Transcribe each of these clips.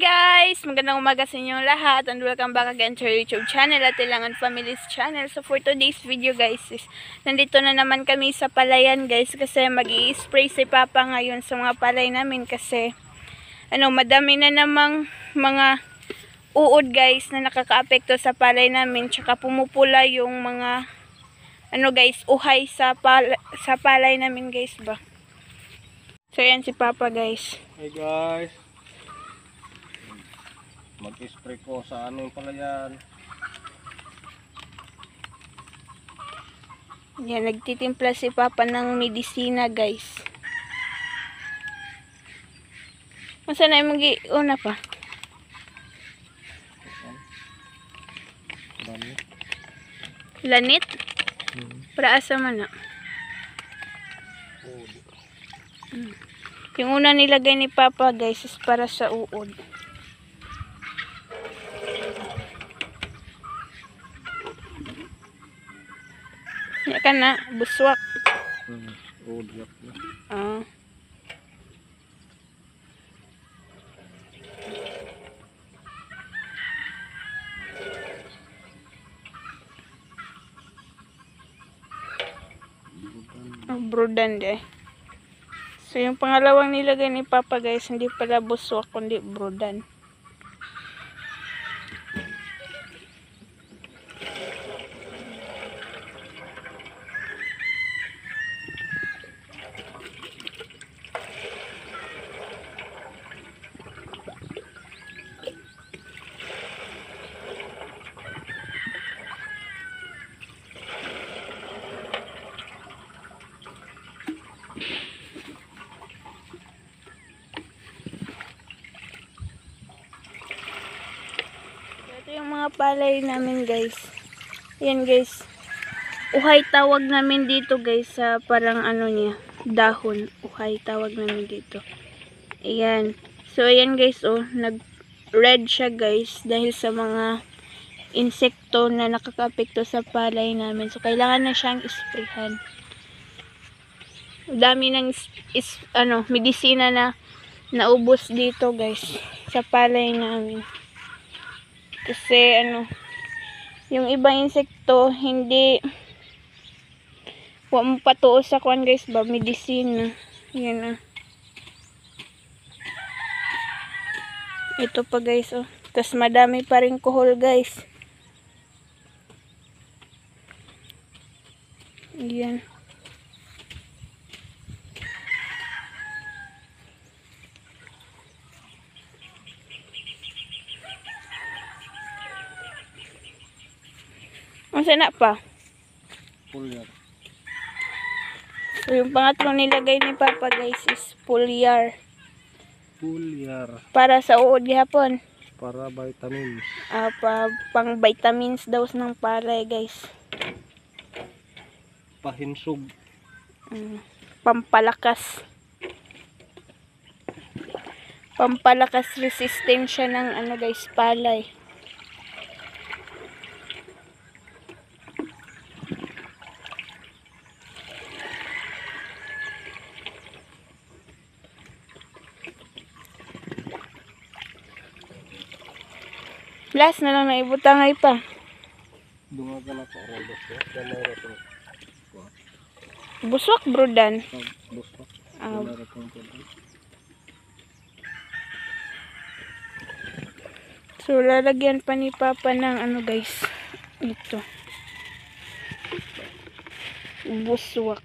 guys! Magandang umaga sa inyong lahat and welcome back again to our YouTube channel at Ilangan Family's channel. So for today's video guys is nandito na naman kami sa palayan guys kasi mag-i-spray si Papa ngayon sa mga palay namin kasi madami na namang mga uod guys na nakakaapekto sa palay namin, tsaka pumupula yung mga guys, uhay sa palay namin guys ba. So yan si Papa guys. Hey guys, mag-spray ko sa ano yung palayan. Yan, nagtitimpla si Papa ng medisina guys. Masa na yung mag-iuna pa? Lanit? Para asa man na? Yung una nilagay ni Papa guys is para sa uod. Ya kan na, buswak. Uod na. Ah. Brodan deh. So yung pangalawang nilagay ni Papa guys, hindi pala buswak kundi brodan. Ito yung mga palay namin guys. Yan guys. Uhay tawag namin dito guys sa parang niya, dahon. Uhay tawag namin dito. Ayan. So ayan guys nag-red siya guys dahil sa mga insekto na nakakaapekto sa palay namin. So kailangan na siyang isprayhan. Dami ng medisina na naubos dito guys sa palay namin. Kasi yung ibang insekto hindi wa mo patuo sa kuan guys ba, medisina. Yan ito pa guys tas madami pa rin kuhol guys. Yan. Masa na pa? Foliar. So yung pangatlong nilagay ni Papa guys is foliar. Foliar. Para sa uod gihapon. Para vitamins. Pang vitamins daw ng palay guys. Pahinsog. Pampalakas. Pampalakas resistensya ng guys, palay. Last na lang na ibutangay pa. Dungagan ako rodos ko. Kamera ko. Buswak brodan. Buswak. Kamera ko. So lalagyan pa ni Papa ng guys. Ito. Buswak.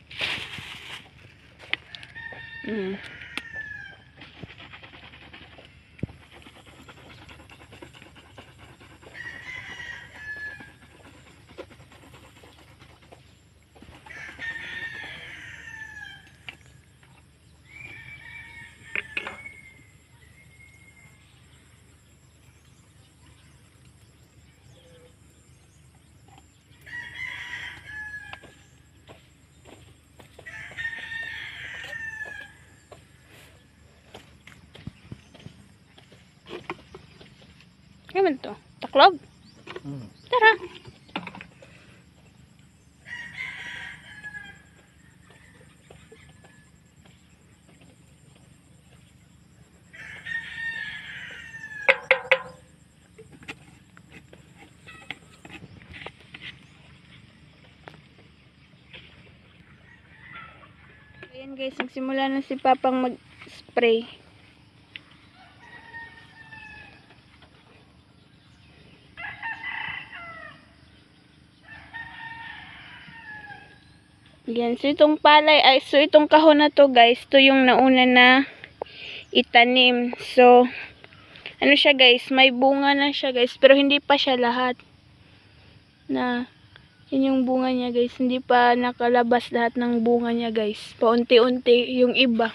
Ano to? Taklob? Tara. Ayan guys, nagsimula na si Papang mag-spray. Yan, so itong palay, so itong kahon na to guys, to yung nauna na itanim. So, ano siya guys, may bunga na siya guys, pero hindi pa siya lahat. Yan yung bunga niya guys, hindi pa nakalabas lahat ng bunga niya guys. Paunti-unti yung iba.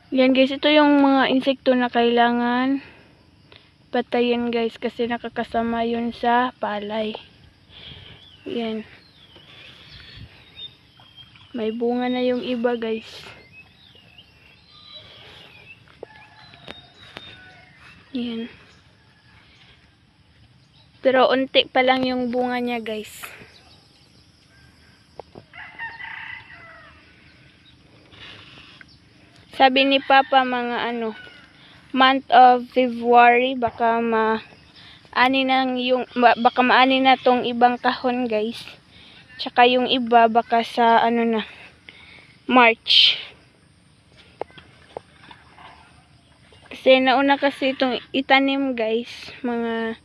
Yan guys, ito yung mga insekto na kailangan patayin guys, kasi nakakasama yun sa palay. Yan. May bunga na yung iba guys. Yan. Pero unti pa lang yung bunga niya guys. Sabi ni Papa mga month of February baka maani na tong ibang kahon guys. Tsaka yung iba baka sa March. Kasi nauna kasi itong itanim guys, mga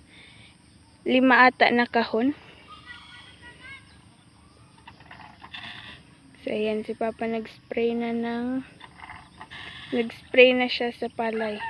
5 ata na kahon. So ayan, si Papa nag-spray na siya sa palay.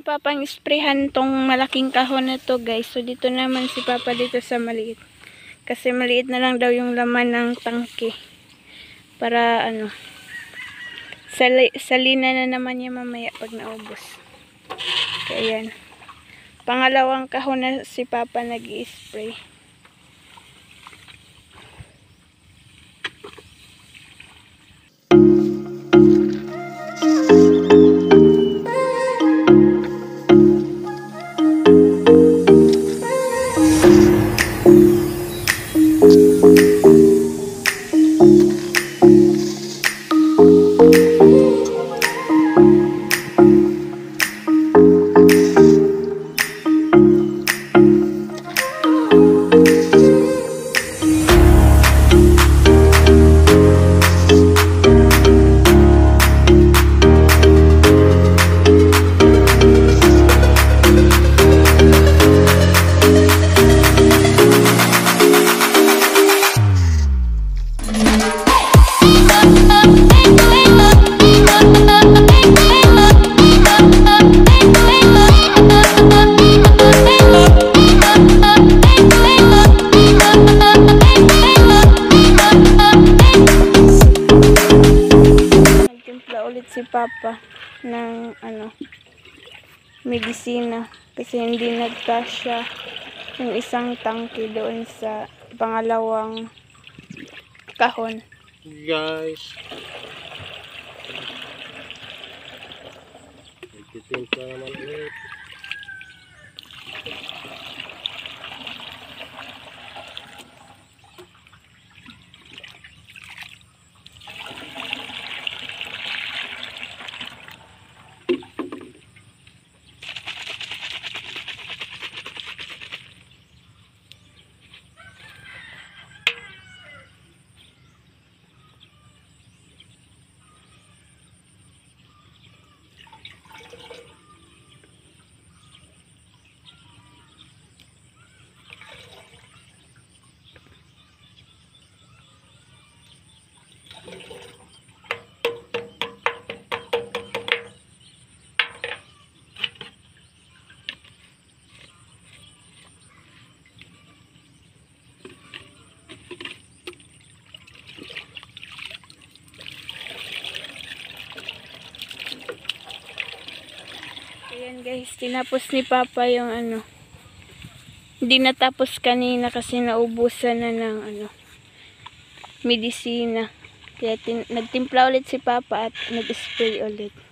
Papang sprayhan tong malaking kahon na to guys. So dito naman si Papa dito sa maliit. Kasi maliit na lang daw yung laman ng tangke. Para salina na naman niya mamaya pag naubos. Kaya yan. Pangalawang kahon na si Papa nag-i-spray. Papa ng medisina kasi hindi nagkasya yung isang tangke doon sa pangalawang kahon. Guys. Nagtitimpla naman ulit. Ayan guys, tinapos ni Papa yung hindi natapos kanina kasi naubusan na ng medisina. Kaya nagtimpla ulit si Papa at nag-spray ulit.